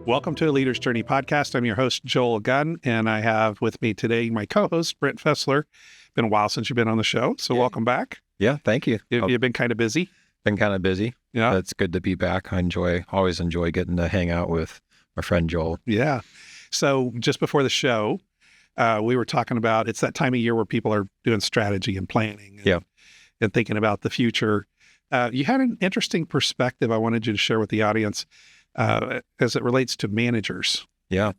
Welcome to a Leader's Journey podcast. I'm your host, Joel Gunn, and I have with me today my co-host, Brent Fessler. Been a while since you've been on the show, so welcome back. Yeah, thank you. You've been kind of busy. Been kind of busy. Yeah. It's good to be back. Always enjoy getting to hang out with my friend Joel. Yeah. So just before the show, we were talking about it's that time of year where people are doing strategy and planning and thinking about the future. You had an interesting perspective I wanted you to share with the audience as it relates to managers. Yeah.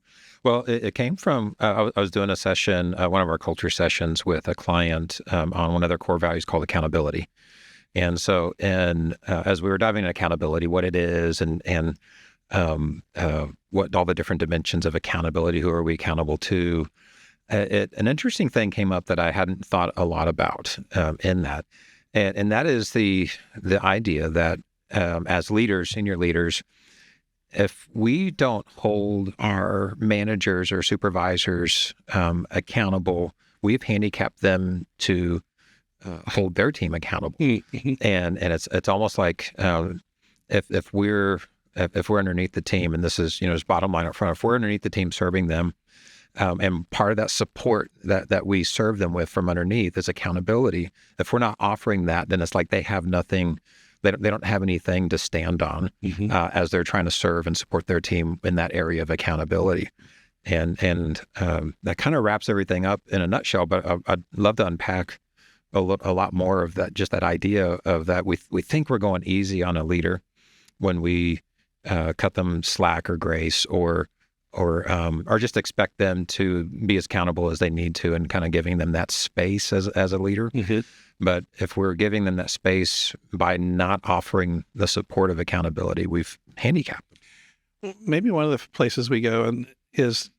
Well, it came from, I was doing a session, one of our culture sessions with a client on one of their core values called accountability. And so, as we were diving into accountability, what it is and what all the different dimensions of accountability, who are we accountable to, an interesting thing came up that I hadn't thought a lot about in that. And that is the idea that as leaders, senior leaders, if we don't hold our managers or supervisors accountable, we've handicapped them to hold their team accountable. And it's almost like if we're underneath the team, and this is just bottom line up front, if we're underneath the team serving them, and part of that support that we serve them with from underneath is accountability. If we're not offering that, then it's like they have nothing. They don't have anything to stand on as they're trying to serve and support their team in that area of accountability. And that kind of wraps everything up in a nutshell. But I'd love to unpack a lot more of that. Just that idea of that we think we're going easy on a leader when we cut them slack or grace or just expect them to be as accountable as they need to, and kind of giving them that space as a leader. But if we're giving them that space by not offering the support of accountability, we've handicapped them. Maybe one of the places we go is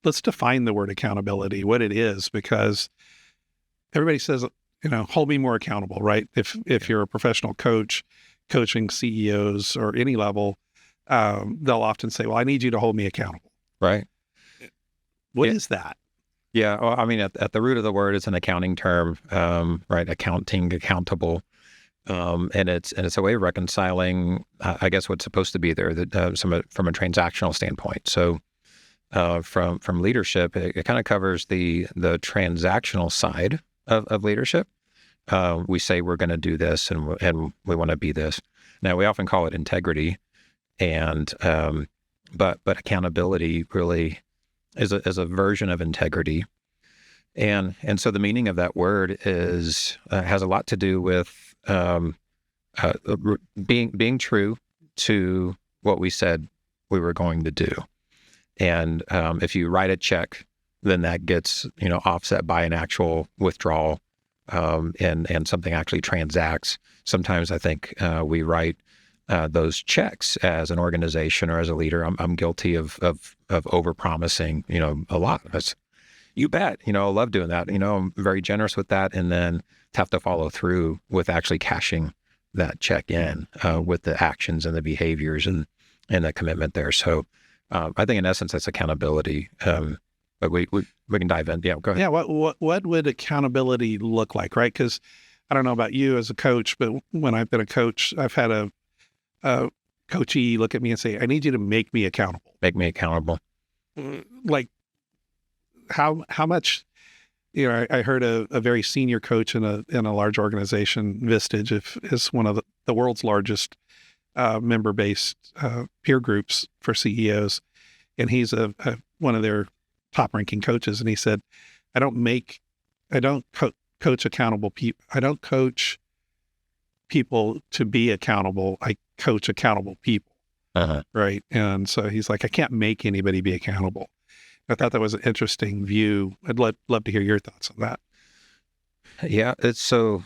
let's define the word accountability, what it is, because everybody says, hold me more accountable, right? If you're a professional coach, coaching CEOs or any level, they'll often say, well, I need you to hold me accountable. Right. What is that? Yeah. Well, I mean, at the root of the word, it's an accounting term, right? Accounting, accountable. And it's a way of reconciling, I guess, what's supposed to be there from a transactional standpoint. So from leadership, it kind of covers the transactional side of leadership. We say we're going to do this and we want to be this. Now, we often call it integrity. And but accountability really is a version of integrity, and so the meaning of that word is has a lot to do with being true to what we said we were going to do. And if you write a check, then that gets offset by an actual withdrawal, and something actually transacts. Sometimes I think we write those checks as an organization or as a leader. I'm guilty of overpromising, a lot. You bet. I love doing that. I'm very generous with that, and then have to follow through with actually cashing that check in with the actions and the behaviors and the commitment there. So I think in essence that's accountability. But we can dive in. Yeah, go ahead. Yeah. What would accountability look like, right? Because I don't know about you as a coach, but when I've been a coach, I've had a coachee look at me and say, I need you to make me accountable. Make me accountable. Like how much, I heard a very senior coach in a large organization, Vistage is one of the world's largest member-based peer groups for CEOs. And he's one of their top-ranking coaches. And he said, I don't coach accountable people. I don't coach people to be accountable. I coach accountable people. Right. And so he's like, I can't make anybody be accountable. I thought that was an interesting view. I'd love to hear your thoughts on that. Yeah. It's so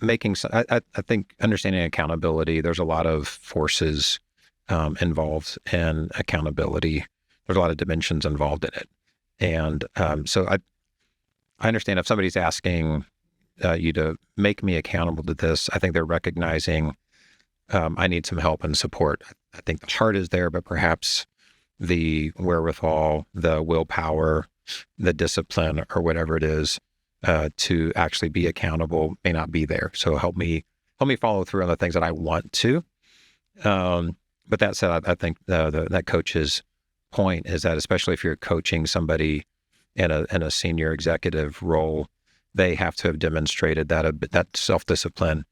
I think understanding accountability, there's a lot of forces involved in accountability. There's a lot of dimensions involved in it. And so I understand if somebody's asking you to make me accountable to this, I think they're recognizing I need some help and support. I think the heart is there, but perhaps the wherewithal, the willpower, the discipline, or whatever it is to actually be accountable may not be there. So help me follow through on the things that I want to. But that said, I think that coach's point is that, especially if you're coaching somebody in a senior executive role, they have to have demonstrated that self-discipline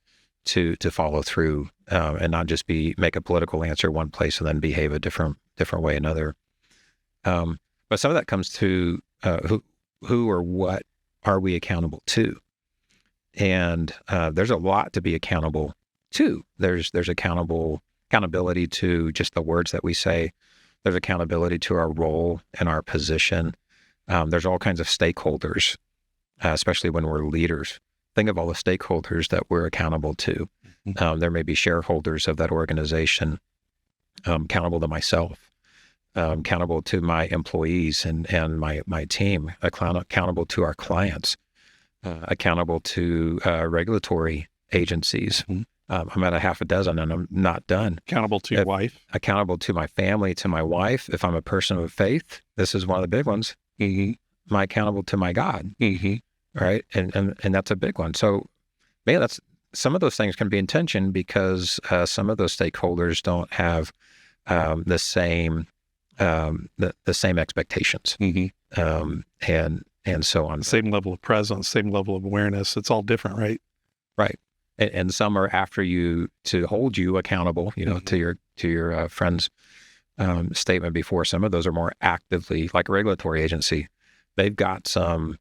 to follow through, and not just make a political answer one place and then behave a different way another. But some of that comes to who or what are we accountable to? And there's a lot to be accountable to. There's accountability to just the words that we say. There's accountability to our role and our position. There's all kinds of stakeholders, especially when we're leaders. Think of all the stakeholders that we're accountable to. There may be shareholders of that organization, accountable to myself, accountable to my employees and my team, accountable to our clients, accountable to regulatory agencies. I'm at a half a dozen and I'm not done. Accountable to your wife. Accountable to my family, to my wife. If I'm a person of faith, this is one of the big ones. My accountable to my God. Right. And that's a big one. So man, some of those things can be in tension because some of those stakeholders don't have the same expectations. And so on. Same level of presence, same level of awareness. It's all different, right? Right. And some are after you to hold you accountable, to your friend's statement before. Some of those are more actively, like a regulatory agency. They've got some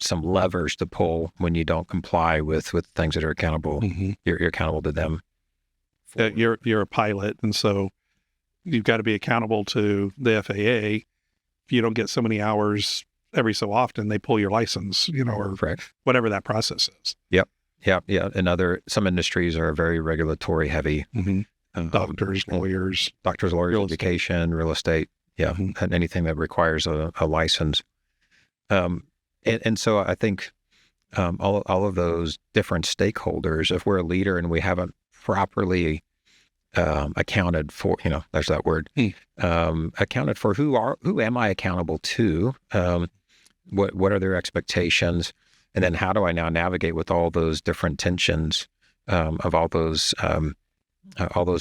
levers to pull when you don't comply with things that are accountable. You're accountable to them. You're a pilot, and so you've got to be accountable to the FAA. If you don't get so many hours every so often, they pull your license, or Correct. Whatever that process is. Yep. Yeah. And some industries are very regulatory heavy. Doctors, lawyers, education, real estate. Yeah. And anything that requires a license. And so I think all of those different stakeholders, if we're a leader and we haven't properly accounted for, there's that word, accounted for who am I accountable to? What are their expectations? And then how do I now navigate with all those different tensions of all those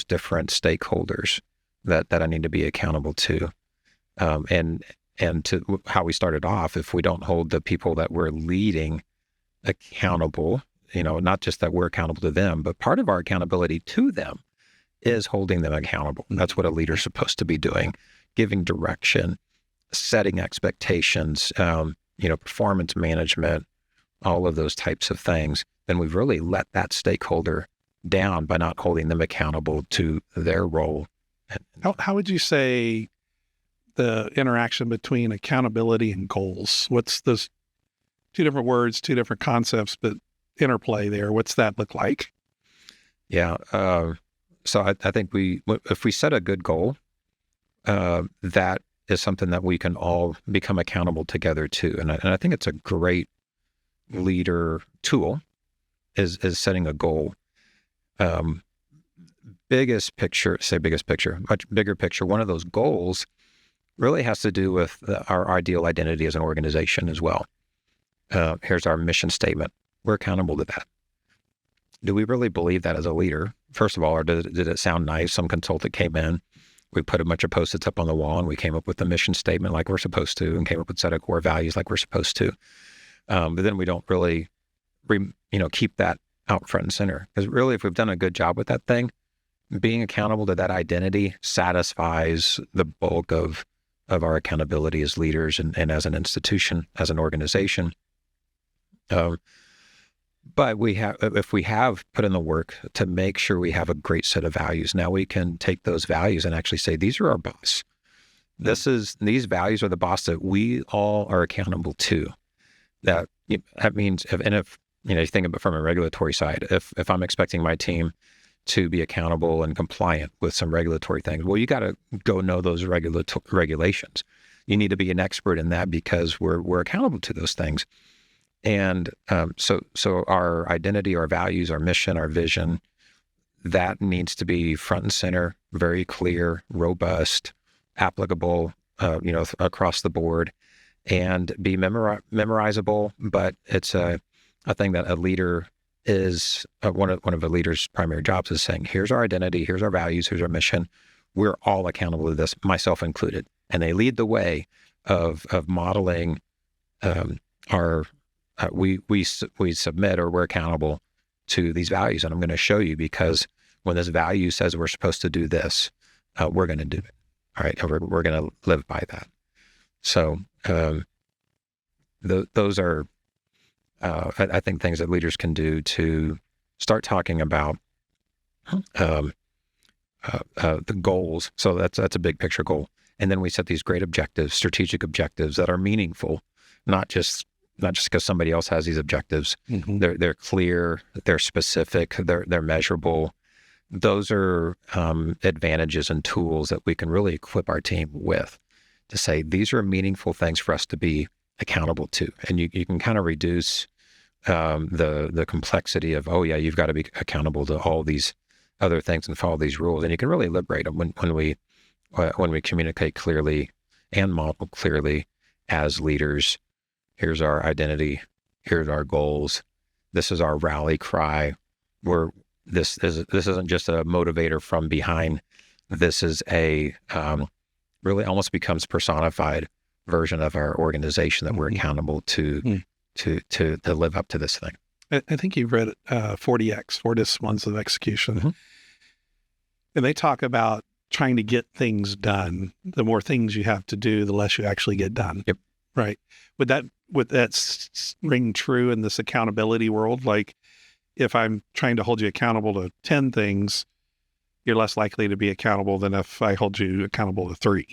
different stakeholders that I need to be accountable to? And to how we started off, if we don't hold the people that we're leading accountable, not just that we're accountable to them, but part of our accountability to them is holding them accountable. That's what a leader's supposed to be doing, giving direction, setting expectations, performance management, all of those types of things. Then we've really let that stakeholder down by not holding them accountable to their role. How would you say the interaction between accountability and goals? What's those two different words, two different concepts, but interplay there? What's that look like? Yeah. So I think if we set a good goal, that is something that we can all become accountable together to. And I think it's a great leader tool is setting a goal. Biggest picture, much bigger picture. One of those goals really has to do with our ideal identity as an organization as well. Here's our mission statement. We're accountable to that. Do we really believe that as a leader? First of all, or did it sound nice? Some consultant came in, we put a bunch of Post-its up on the wall, and we came up with a mission statement like we're supposed to, and came up with a set of core values like we're supposed to. But then we don't really, keep that out front and center. Because really, if we've done a good job with that thing, being accountable to that identity satisfies the bulk of our accountability as leaders and as an institution, as an organization. But if we have put in the work to make sure we have a great set of values, now we can take those values and actually say, these are our boss. These values are the boss that we all are accountable to. That means, if you think about it from a regulatory side, if I'm expecting my team to be accountable and compliant with some regulatory things, well, you got to go know those regulations. You need to be an expert in that because we're accountable to those things. And so our identity, our values, our mission, our vision, that needs to be front and center, very clear, robust, applicable, across the board, and be memorizable. But it's a thing that a leader is one of a leader's primary jobs is saying, here's our identity, here's our values, here's our mission. We're all accountable to this, myself included. And they lead the way of modeling our we submit, or we're accountable to these values. And I'm going to show you, because when this value says we're supposed to do this, we're going to do it. All right. And we're going to live by that. So those are, I think, things that leaders can do to start talking about the goals. So that's a big picture goal. And then we set these great objectives, strategic objectives that are meaningful, not just because somebody else has these objectives. Mm-hmm. They're clear, they're specific, they're measurable. Those are advantages and tools that we can really equip our team with, to say these are meaningful things for us to be accountable to. And you can kind of reduce the complexity of, oh yeah, you've got to be accountable to all these other things and follow these rules. And you can really liberate them when we communicate clearly and model clearly as leaders. Here's our identity. Here's our goals. This is our rally cry. This isn't just a motivator from behind. This is a really almost becomes personified version of our organization that we're accountable to live up to this thing. I think you've read 40X, 4 Disciplines of Execution. Mm-hmm. And they talk about trying to get things done. The more things you have to do, the less you actually get done. Yep. Right. Would that ring true in this accountability world? Like, if I'm trying to hold you accountable to 10 things, you're less likely to be accountable than if I hold you accountable to 3.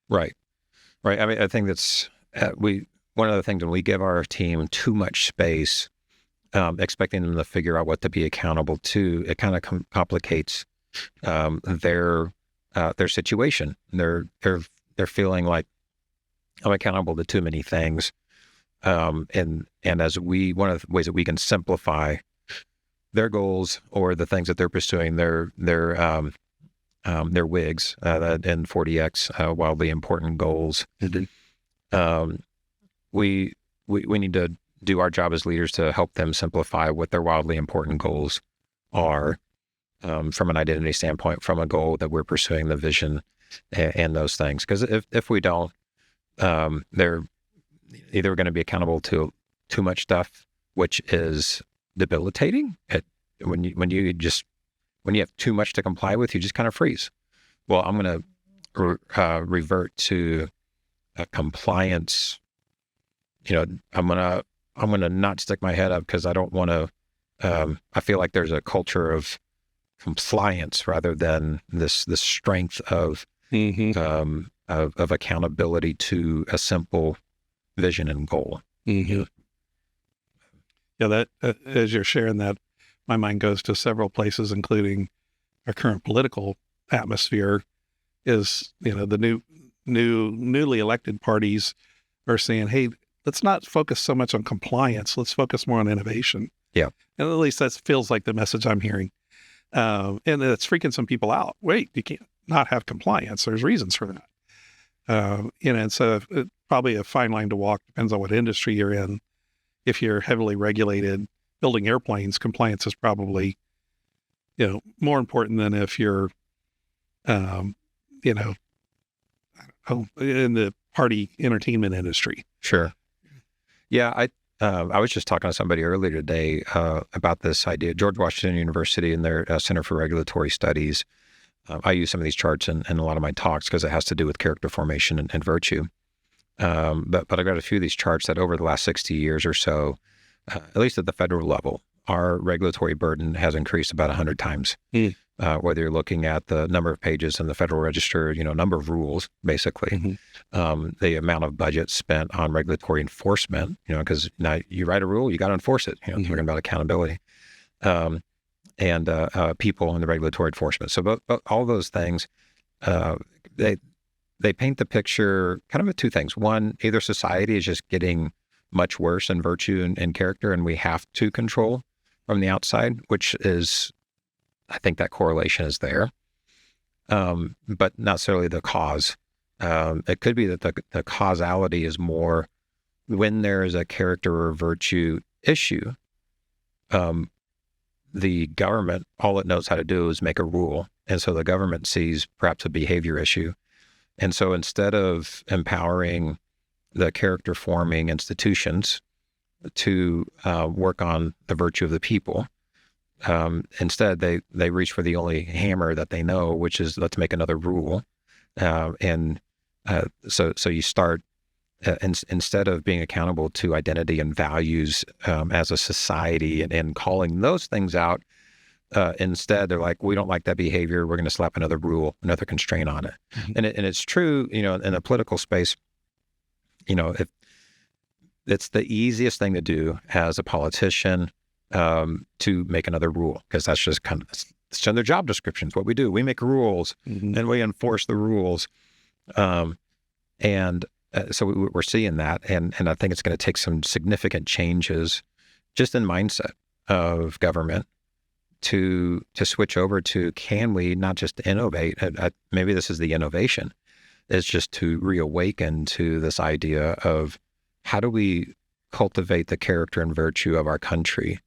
Right. I mean, I think that's one of the things when we give our team too much space, expecting them to figure out what to be accountable to, it kind of complicates their situation. They're feeling like, I'm accountable to too many things, and as one of the ways that we can simplify their goals or the things that they're pursuing, their WIGs and 40X, wildly important goals. Mm-hmm. We need to do our job as leaders to help them simplify what their wildly important goals are, from an identity standpoint, from a goal that we're pursuing, the vision, and those things. Because if we don't, they're either going to be accountable to too much stuff, which is debilitating. When you have too much to comply with, you just kind of freeze. Well, I'm going to revert to a compliance. I'm going to not stick my head up because I don't want to. I feel like there's a culture of compliance rather than this strength of of accountability to a simple vision and goal. Mm-hmm. Yeah, that as you're sharing that, my mind goes to several places, including our current political atmosphere. Is the newly elected parties are saying, "Hey, let's not focus so much on compliance. Let's focus more on innovation." Yeah, and at least that feels like the message I'm hearing, and it's freaking some people out. Wait, you can't not have compliance. There's reasons for that. And so probably a fine line to walk, depends on what industry you're in. If you're heavily regulated, building airplanes, compliance is probably, more important than if you're, in the party entertainment industry. Sure. Yeah. I was just talking to somebody earlier today, about this idea. George Washington University and their Center for Regulatory Studies. I use some of these charts in a lot of my talks because it has to do with character formation and virtue. But I've got a few of these charts that over the last 60 years or so, at least at the federal level, our regulatory burden has increased about 100 times. Whether you're looking at the number of pages in the Federal Register, number of rules, basically, the amount of budget spent on regulatory enforcement, because now you write a rule, you got to enforce it, talking about accountability. And people in the regulatory enforcement. So but all those things, they paint the picture kind of of two things. One, either society is just getting much worse in virtue and character, and we have to control from the outside, which is, I think that correlation is there, but not necessarily the cause. It could be that the causality is more when there is a character or virtue issue. the government, all it knows how to do is make a rule. And so the government sees perhaps a behavior issue. And so instead of empowering the character forming institutions to work on the virtue of the people, instead they reach for the only hammer that they know, which is let's make another rule. So you start, instead of being accountable to identity and values as a society and calling those things out, instead they're like, we don't like that behavior, we're going to slap another rule, another constraint on it. And it's true, in the political space, if it's the easiest thing to do as a politician, to make another rule, because that's just kind of, it's in their job descriptions. What we do, we make rules and we enforce the rules. So we're seeing that. And I think it's going to take some significant changes just in mindset of government to switch over to, can we not just innovate? Maybe this is the innovation. It's just to reawaken to this idea of how do we cultivate the character and virtue of our country?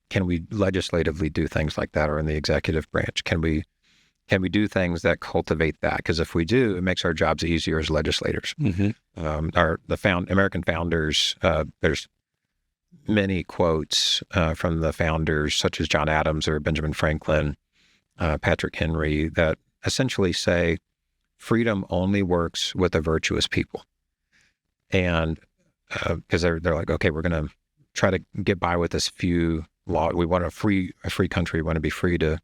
Can we legislatively do things like that, or in the executive branch? Can we do things that cultivate that? Because if we do, it makes our jobs easier as legislators. American founders, there's many quotes from the founders, such as John Adams or Benjamin Franklin, Patrick Henry, that essentially say freedom only works with a virtuous people. And because they're like, okay, we're going to try to get by with this few law. We want a free country. We want to be free to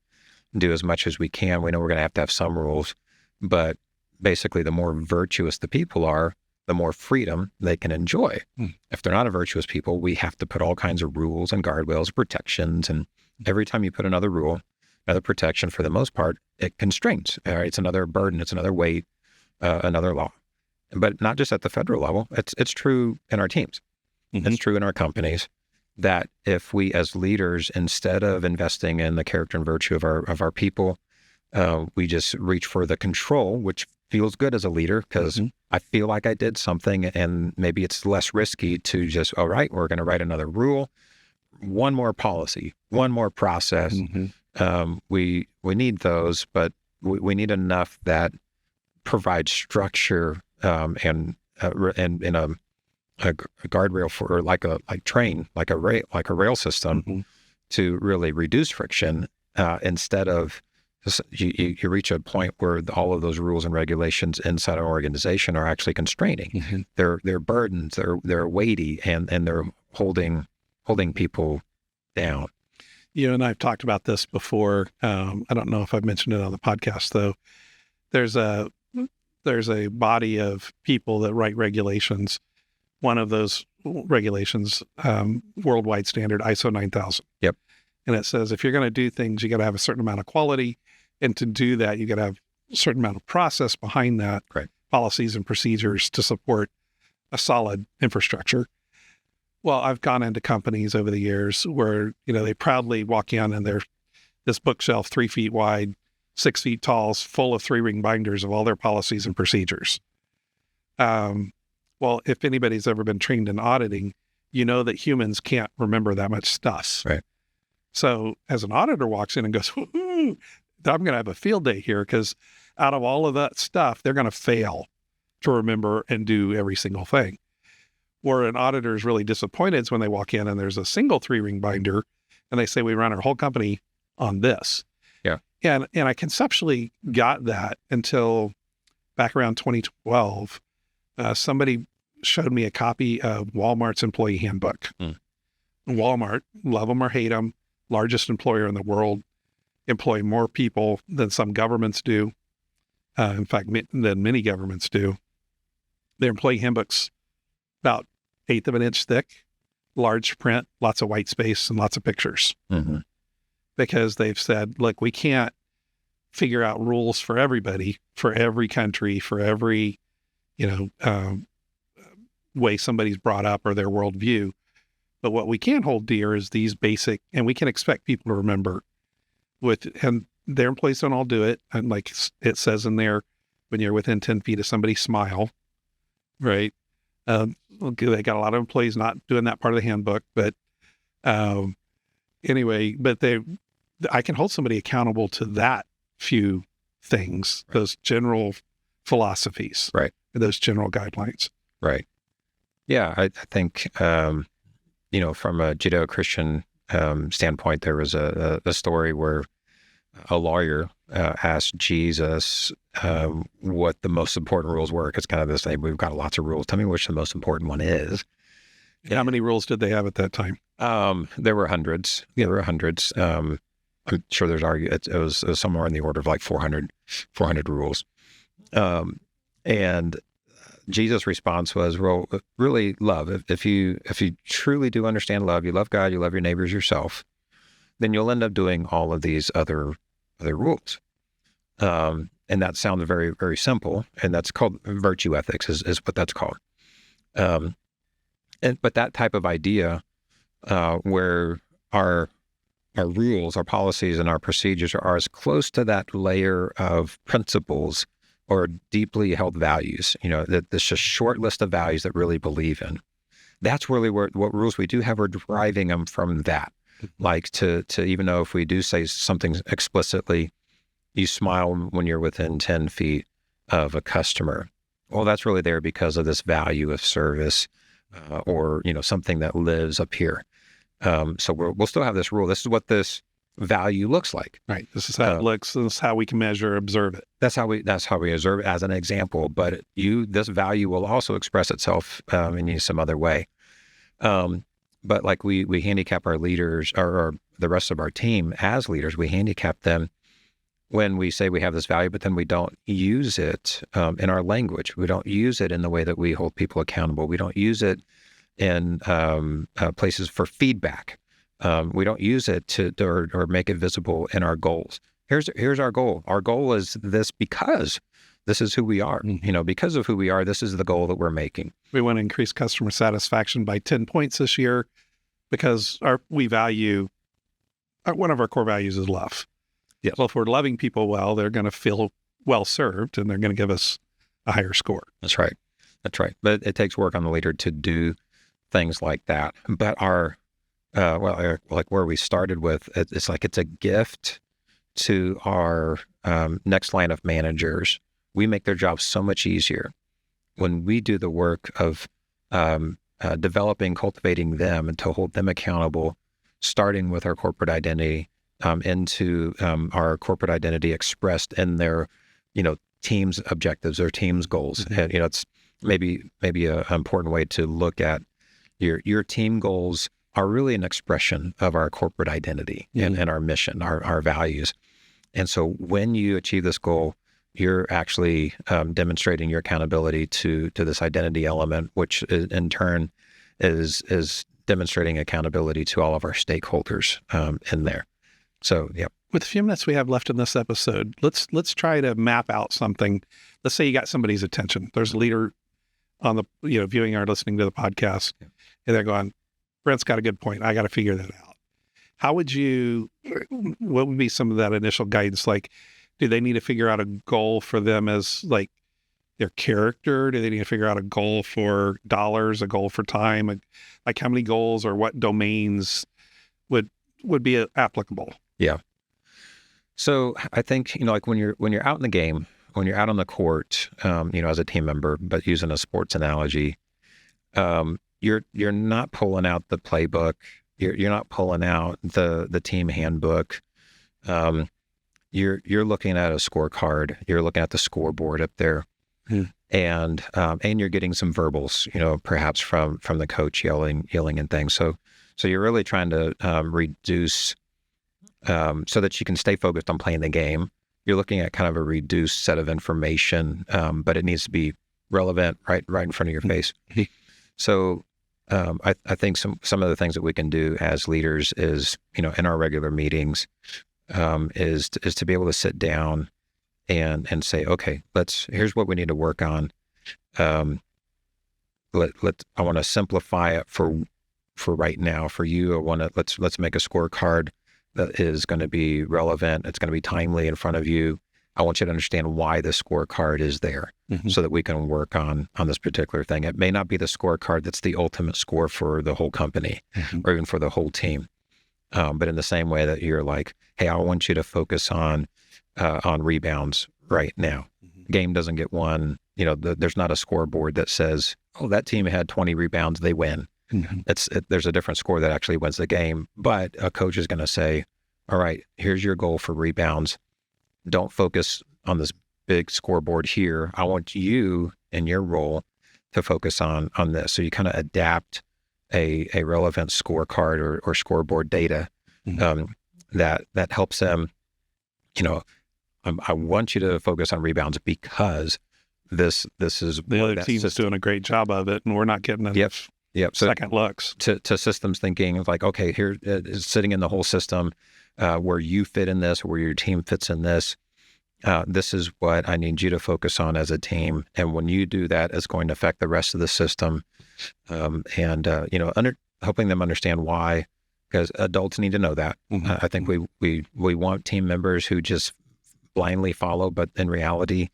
do as much as we can. We know we're going to have some rules, but basically the more virtuous the people are, the more freedom they can enjoy. If they're not a virtuous people, we have to put all kinds of rules and guardrails, protections. And every time you put another rule, another protection, for the most part, it constrains. It's another burden. It's another weight, another law. But not just at the federal level. It's true in our teams. It's true in our companies, that if we as leaders, instead of investing in the character and virtue of our people, we just reach for the control, which feels good as a leader because I feel like I did something, and maybe it's less risky to just, all right, we're going to write another rule, one more policy, one more process. We need those, but we need enough that provide structure and in a guardrail for like a rail system to really reduce friction, instead of you reach a point where all of those rules and regulations inside an organization are actually constraining. They're burdens, they're weighty, and they're holding people down. You and I've talked about this before. I don't know if I've mentioned it on the podcast, though. There's a body of people that write regulations. One of those regulations, worldwide standard, ISO 9000. Yep. And it says, if you're going to do things, you got to have a certain amount of quality. And to do that, you got to have a certain amount of process behind that, policies and procedures to support a solid infrastructure. Well, I've gone into companies over the years where, they proudly walk in and they're this bookshelf 3 feet wide, 6 feet tall, full of 3-ring binders of all their policies and procedures. Well, if anybody's ever been trained in auditing, you know that humans can't remember that much stuff. Right. So as an auditor walks in and goes, woo-hoo, I'm going to have a field day here, because out of all of that stuff, they're going to fail to remember and do every single thing. Where an auditor is really disappointed is when they walk in and there's a single 3-ring binder and they say, we run our whole company on this. Yeah. And I conceptually got that until back around 2012. Somebody showed me a copy of Walmart's employee handbook. Walmart, love them or hate them, largest employer in the world, employ more people than some governments do. In fact, than many governments do. Their employee handbook's about 1/8 of an inch thick, large print, lots of white space and lots of pictures. Because they've said, look, we can't figure out rules for everybody, for every country, for every, way somebody's brought up or their worldview. But what we can hold dear is these basic, and we can expect people to remember and their employees don't all do it. And like it says in there, when you're within 10 feet of somebody, smile, right? They got a lot of employees not doing that part of the handbook, but anyway, but I can hold somebody accountable to that few things, those general philosophies, Right. those general guidelines. Right. Yeah, I think, from a Judeo-Christian standpoint, there was a story where a lawyer asked Jesus what the most important rules were. It's kind of this thing, we've got lots of rules. Tell me which the most important one is. And how many rules did they have at that time? There were hundreds. There were hundreds. I'm sure there's it was somewhere in the order of like 400 rules. And Jesus' response was, well, really love. If you truly do understand love, you love God, you love your neighbors yourself, then you'll end up doing all of these other rules. And that sounds very, very simple. And that's called virtue ethics is what that's called. But that type of idea, where our rules, our policies, and our procedures are as close to that layer of principles or deeply held values, that there's just a short list of values that really believe in. That's really what rules we do have, we're deriving them from that. Like to even though if we do say something explicitly, you smile when you're within 10 feet of a customer. Well, that's really there because of this value of service, or something that lives up here. So we'll still have this rule. This is what this value looks like. Right. This is how it looks. This is how we can measure, observe it. That's how we observe it as an example. But this value will also express itself in some other way. But like we handicap our leaders or the rest of our team as leaders, we handicap them when we say we have this value, but then we don't use it in our language. We don't use it in the way that we hold people accountable. We don't use it in places for feedback. We don't use it or make it visible in our goals. Here's our goal. Our goal is this because this is who we are. Because of who we are, this is the goal that we're making. We want to increase customer satisfaction by 10 points this year because we value, one of our core values is love. Yeah. Well, if we're loving people well, they're going to feel well served and they're going to give us a higher score. That's right. But it takes work on the leader to do things like that. But like where we started with, it's like it's a gift to our next line of managers. We make their jobs so much easier when we do the work of developing, cultivating them and to hold them accountable, starting with our corporate identity, into our corporate identity expressed in their, team's objectives or team's goals. And, it's maybe an important way to look at your team goals are really an expression of our corporate identity and our mission, our values. And so when you achieve this goal, you're actually demonstrating your accountability to this identity element, which in turn is demonstrating accountability to all of our stakeholders in there. So, yeah. With the few minutes we have left in this episode, let's try to map out something. Let's say you got somebody's attention. There's a leader on the viewing or listening to the podcast, and they're going, Brent's got a good point. I got to figure that out. What would be some of that initial guidance? Like, do they need to figure out a goal for them as like their character? Do they need to figure out a goal for dollars, a goal for time? Like how many goals or what domains would be applicable? Yeah. So I think, like when you're out in the game, when you're out on the court, as a team member, but using a sports analogy, you're not pulling out the playbook. You're not pulling out the team handbook. You're looking at a scorecard. You're looking at the scoreboard up there, and you're getting some verbals, perhaps from the coach yelling and things. So you're really trying to reduce so that you can stay focused on playing the game. You're looking at kind of a reduced set of information, but it needs to be relevant right in front of your face. So I think some of the things that we can do as leaders is, in our regular meetings, is to be able to sit down and say, okay, here's what we need to work on. I want to simplify it for right now. For you, let's make a scorecard that is going to be relevant. It's going to be timely in front of you. I want you to understand why the scorecard is there so that we can work on this particular thing. It may not be the scorecard that's the ultimate score for the whole company or even for the whole team. But in the same way that you're like, hey, I want you to focus on rebounds right now. Game doesn't get won. There's not a scoreboard that says, oh, that team had 20 rebounds, they win. There's a different score that actually wins the game. But a coach is going to say, all right, here's your goal for rebounds. Don't focus on this big scoreboard here. I want you in your role to focus on this. So you kind of adapt a relevant scorecard or scoreboard data that helps them. I want you to focus on rebounds because this is the other team's doing a great job of it, and we're not getting enough second looks. To systems thinking of like, okay, here is sitting in the whole system where you fit in this, where your team fits in this. This is what I need you to focus on as a team. And when you do that, it's going to affect the rest of the system. Helping them understand why, because adults need to know that. I think we want team members who just blindly follow, but in reality,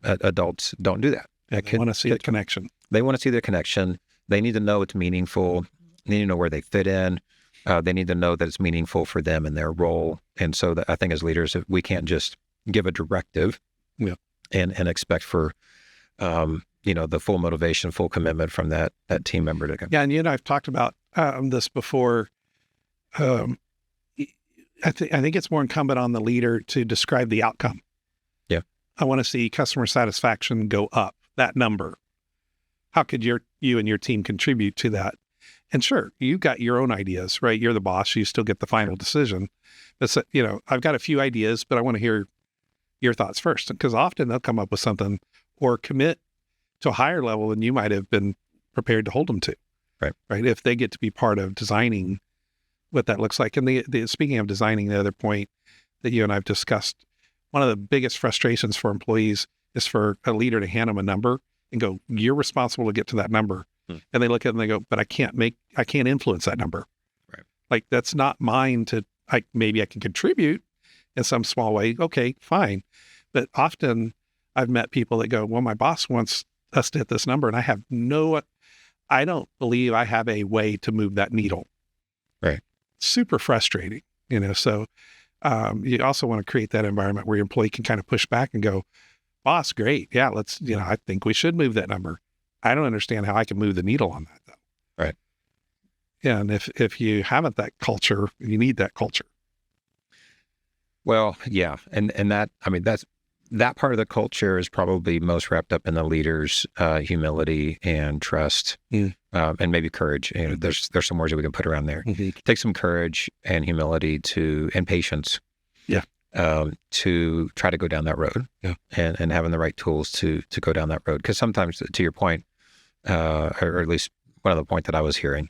adults don't do that. They want to see the connection. They want to see the connection. They need to know it's meaningful. They need to know where they fit in. They need to know that it's meaningful for them and their role. And so I think as leaders, we can't just give a directive and expect for, the full motivation, full commitment from that team member to come. Yeah. And you and I've talked about this before. I think it's more incumbent on the leader to describe the outcome. Yeah. I want to see customer satisfaction go up, that number. How could you and your team contribute to that? And sure, you've got your own ideas, right? You're the boss. You still get the final decision. But, I've got a few ideas, but I want to hear your thoughts first. Because often they'll come up with something or commit to a higher level than you might have been prepared to hold them to. Right. If they get to be part of designing what that looks like. And speaking of designing, the other point that you and I've discussed, one of the biggest frustrations for employees is for a leader to hand them a number and go, you're responsible to get to that number. And they look at it and they go, but I can't influence that number. Right. Like, that's not mine maybe I can contribute in some small way. Okay, fine. But often I've met people that go, well, my boss wants us to hit this number and I don't believe I have a way to move that needle. Right. Super frustrating, so you also want to create that environment where your employee can kind of push back and go, boss, great. Yeah, let's, I think we should move that number. I don't understand how I can move the needle on that though. Right. Yeah. And if you haven't that culture, you need that culture. Well, yeah. And that part of the culture is probably most wrapped up in the leader's humility and trust and maybe courage. There's some words that we can put around there. Take some courage and humility and patience. Yeah. To try to go down that road. Yeah. And having the right tools to go down that road. Because sometimes, to your point, or at least one of the point that I was hearing,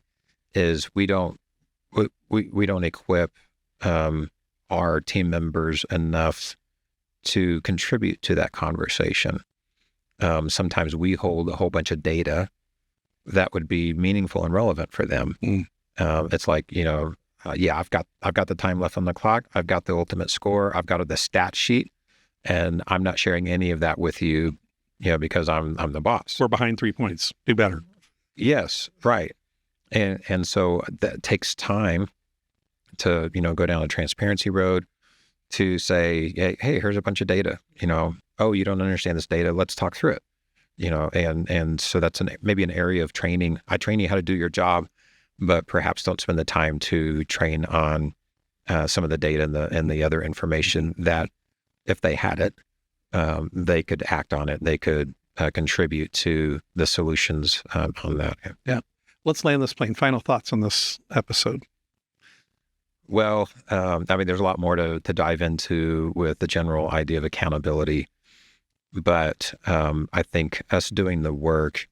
is we don't equip our team members enough to contribute to that conversation. Sometimes we hold a whole bunch of data that would be meaningful and relevant for them. It's like, I've got the time left on the clock. I've got the ultimate score. I've got the stat sheet, and I'm not sharing any of that with you, because I'm the boss. We're behind 3 points. Do better. Yes, right. And so that takes time to go down the transparency road, to say, hey, here's a bunch of data. Oh, you don't understand this data. Let's talk through it. And so that's maybe an area of training. I train you how to do your job, but perhaps don't spend the time to train on some of the data and the other information that, if they had it, they could act on it. They could contribute to the solutions on that. Yeah. Let's land this plane. Final thoughts on this episode. Well, there's a lot more to dive into with the general idea of accountability, but I think us doing the work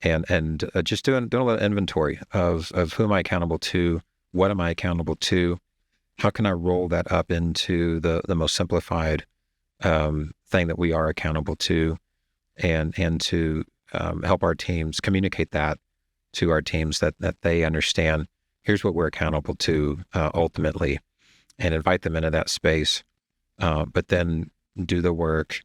and just doing a little inventory of who am I accountable to, what am I accountable to, how can I roll that up into the most simplified thing that we are accountable to, and to help our teams communicate that to our teams that they understand. Here's what we're accountable to ultimately, and invite them into that space. But then do the work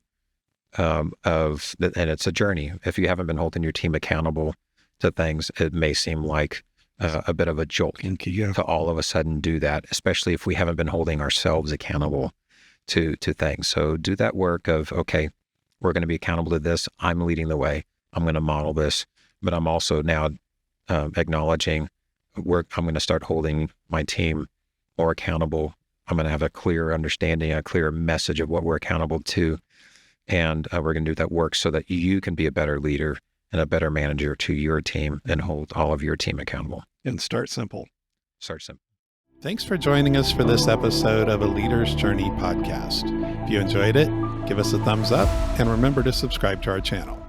and it's a journey. If you haven't been holding your team accountable to things, it may seem like a bit of a jolt to all of a sudden do that, especially if we haven't been holding ourselves accountable to things. So do that work of, okay, we're going to be accountable to this. I'm leading the way. I'm going to model this, but I'm also now acknowledging I'm going to start holding my team more accountable. I'm going to have a clear understanding, a clear message of what we're accountable to. And we're going to do that work so that you can be a better leader and a better manager to your team and hold all of your team accountable. And start simple. Start simple. Thanks for joining us for this episode of A Leader's Journey podcast. If you enjoyed it, give us a thumbs up and remember to subscribe to our channel.